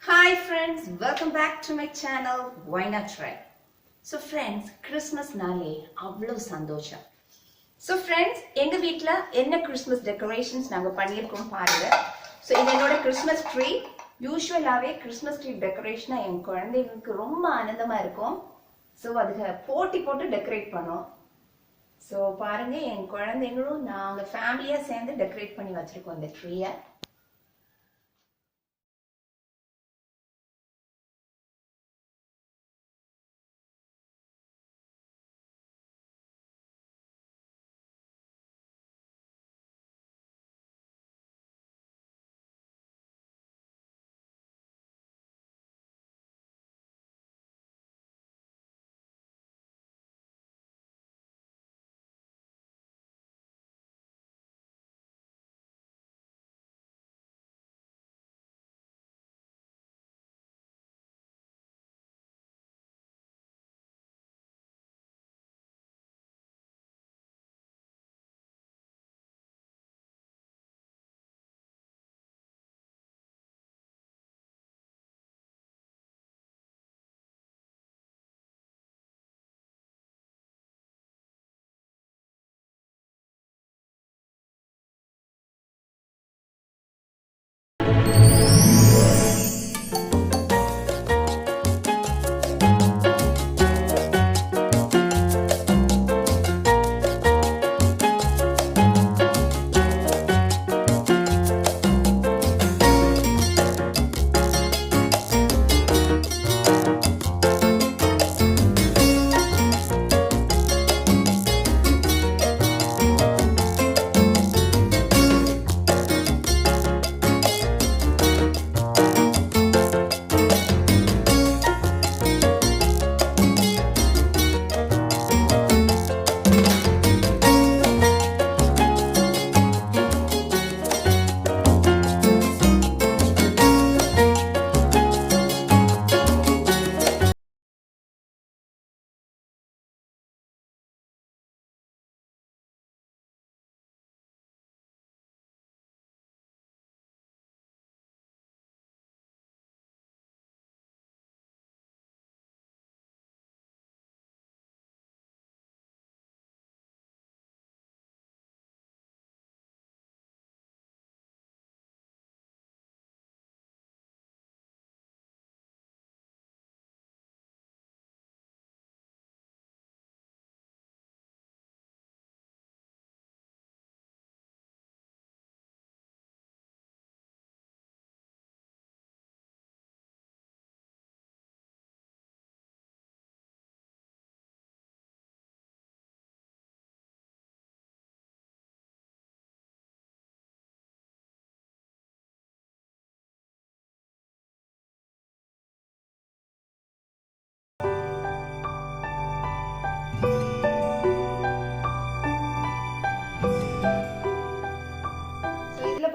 Hi friends, welcome back to my channel. Why not try? So friends, Christmas நாளே அவ்வளவு சந்தோஷம். So friends, எங்க வீட்ல என்ன கிறிஸ்மஸ் டெக்கரேஷன்ஸ் நாங்க பண்ணியிருக்கோம் பாருங்க. So இது என்னோட கிறிஸ்மஸ் ட்ரீ. யூசுவலாவே கிறிஸ்மஸ் ட்ரீ டெக்கரேஷனா என் குழந்தைகளுக்கு ரொம்ப ஆனந்தமா இருக்கும். ஸோ அதுக்கு போட்டி போட்டு டெக்கரேட் பண்ணோம். ஸோ பாருங்க என் குழந்தைங்களும் நாங்க ஃபேமிலியா சேர்ந்து டெக்கரேட் பண்ணி வச்சிருக்கோம் இந்த ட்ரீயை.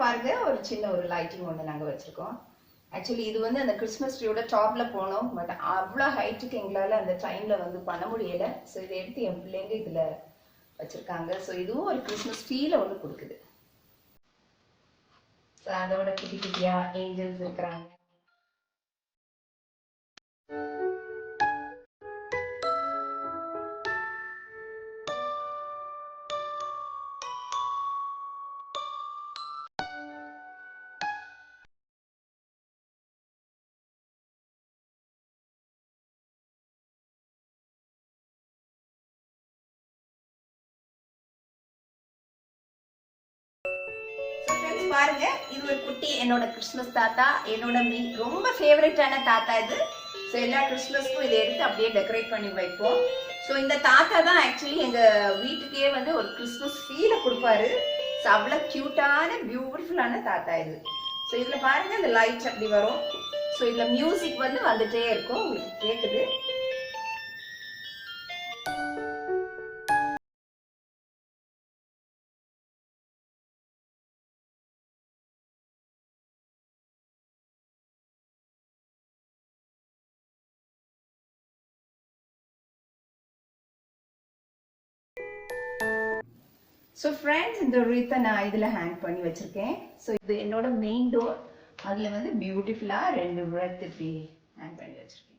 பாருங்க ஒரு சின்ன ஒரு லைட்டிங் ஒன்று நாங்கள் வச்சிருக்கோம். ஆக்சுவலி இது வந்து அந்த கிறிஸ்மஸ் ட்ரீயோட டாப்ல போனோம். பட் அவ்வளோ ஹைட்டுக்கு எங்களால் அந்த டைம்ல வந்து பண்ண முடியல. ஸோ இதை எடுத்து என் பிள்ளைங்க இதுல வச்சிருக்காங்க. ஸோ இதுவும் ஒரு கிறிஸ்மஸ் ஃபீலை ஒன்று கொடுக்குது. ஸோ அதோட குட்டி குட்டியா ஏஞ்சல்ஸ் இருக்கிறாங்க. பாருங்க இது ஒரு குட்டி என்னோட கிறிஸ்மஸ் தாத்தா, என்னோட ரொம்ப ஃபேவரட்டான தாத்தா இது. ஸோ எல்லா கிறிஸ்மஸ்க்கும் இதை எடுத்து அப்படியே டெக்கரேட் பண்ணி வைப்போம். ஸோ இந்த தாத்தா தான் ஆக்சுவலி எங்க வீட்டுக்கே வந்து ஒரு கிறிஸ்மஸ் ஃபீலை கொடுப்பாரு. ஸோ அவ்வளோ கியூட்டான பியூட்டிஃபுல்லான தாத்தா இது. ஸோ இதுல பாருங்க இந்த லைட் அப்படி வரும். ஸோ இதுல மியூசிக் வந்து வந்துட்டே இருக்கும், உங்களுக்கு கேட்குது. ஸோ ஃப்ரெண்ட்ஸ் இந்த ரீத்தை நான் இதில் ஹேங் பண்ணி வச்சுருக்கேன். ஸோ இது என்னோட மெயின் டோர். அதில் வந்து பியூட்டிஃபுல்லாக 2 விரத் இப்படி ஹேங் பண்ணி வச்சுருக்கேன்.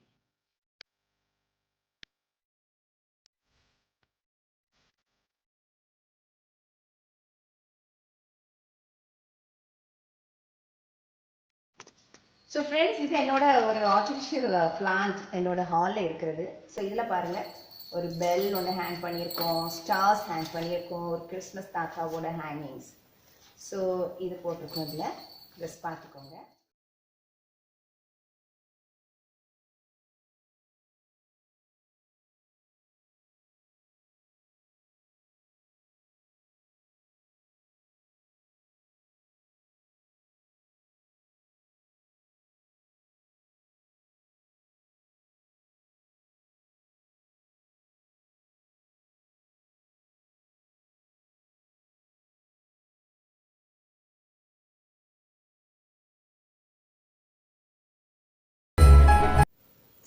ஸோ ஃப்ரெண்ட்ஸ், இது என்னோட ஒரு ஆர்டிஃபிஷியல் பிளான்ட் என்னோட ஹாலில் இருக்கிறது. ஸோ இதில் பாருங்கள், ஒரு பெல் ஒன்று ஹேங் பண்ணியிருக்கோம், ஸ்டார்ஸ் ஹேங் பண்ணியிருக்கோம், ஒரு கிறிஸ்மஸ் தாத்தாவோட ஹேங்கிங்ஸ். ஸோ இது போட்டிருக்கோம். இதில் ட்ரெஸ் பார்த்துக்கோங்க.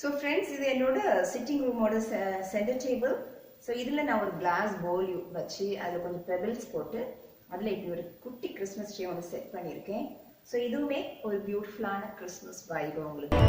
ஸோ ஃப்ரெண்ட்ஸ், இது என்னோட சிட்டிங் ரூமோட சென்டர் டேபிள். ஸோ இதில் நான் ஒரு கிளாஸ் போல் வச்சு அதில் கொஞ்சம் பெபிள்ஸ் போட்டு அதில் இப்படி ஒரு குட்டி கிறிஸ்மஸ் ட்ரீ ஒன்று செட் பண்ணியிருக்கேன். ஸோ இதுவுமே ஒரு பியூட்டிஃபுல்லான கிறிஸ்மஸ் வைப் உங்களுக்கு.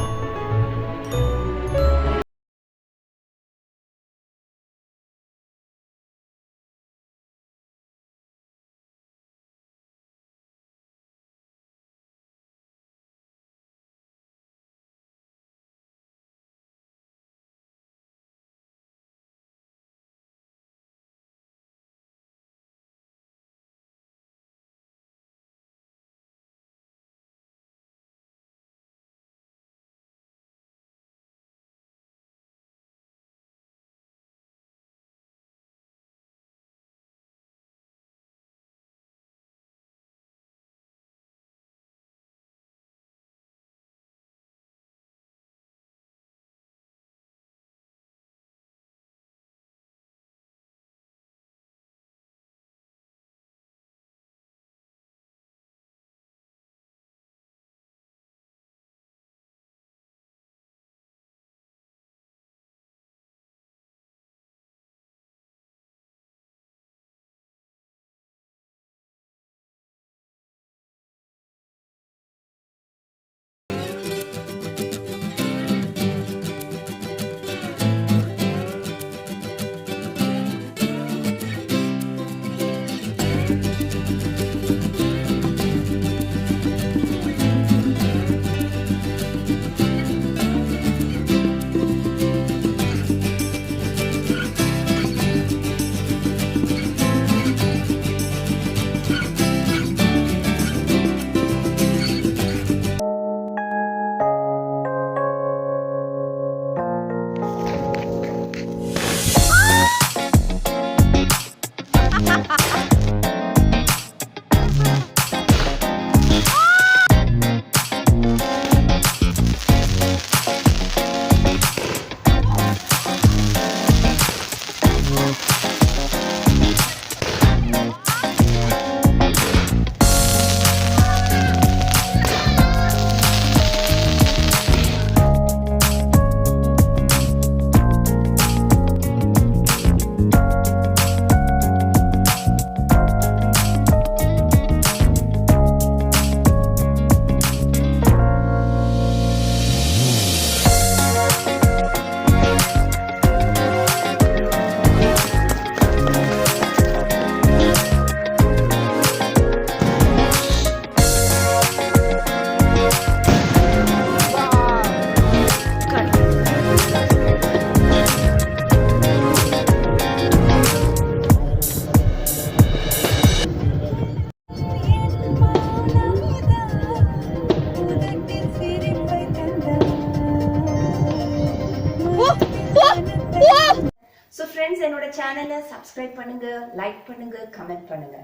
ஸோ ஃப்ரெண்ட்ஸ், என்னோட சேனலை சப்ஸ்கிரைப் பண்ணுங்க, லைக் பண்ணுங்க, கமெண்ட் பண்ணுங்க.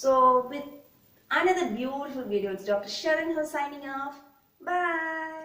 So with another beautiful video, it's Dr. Sharon here signing off. Bye.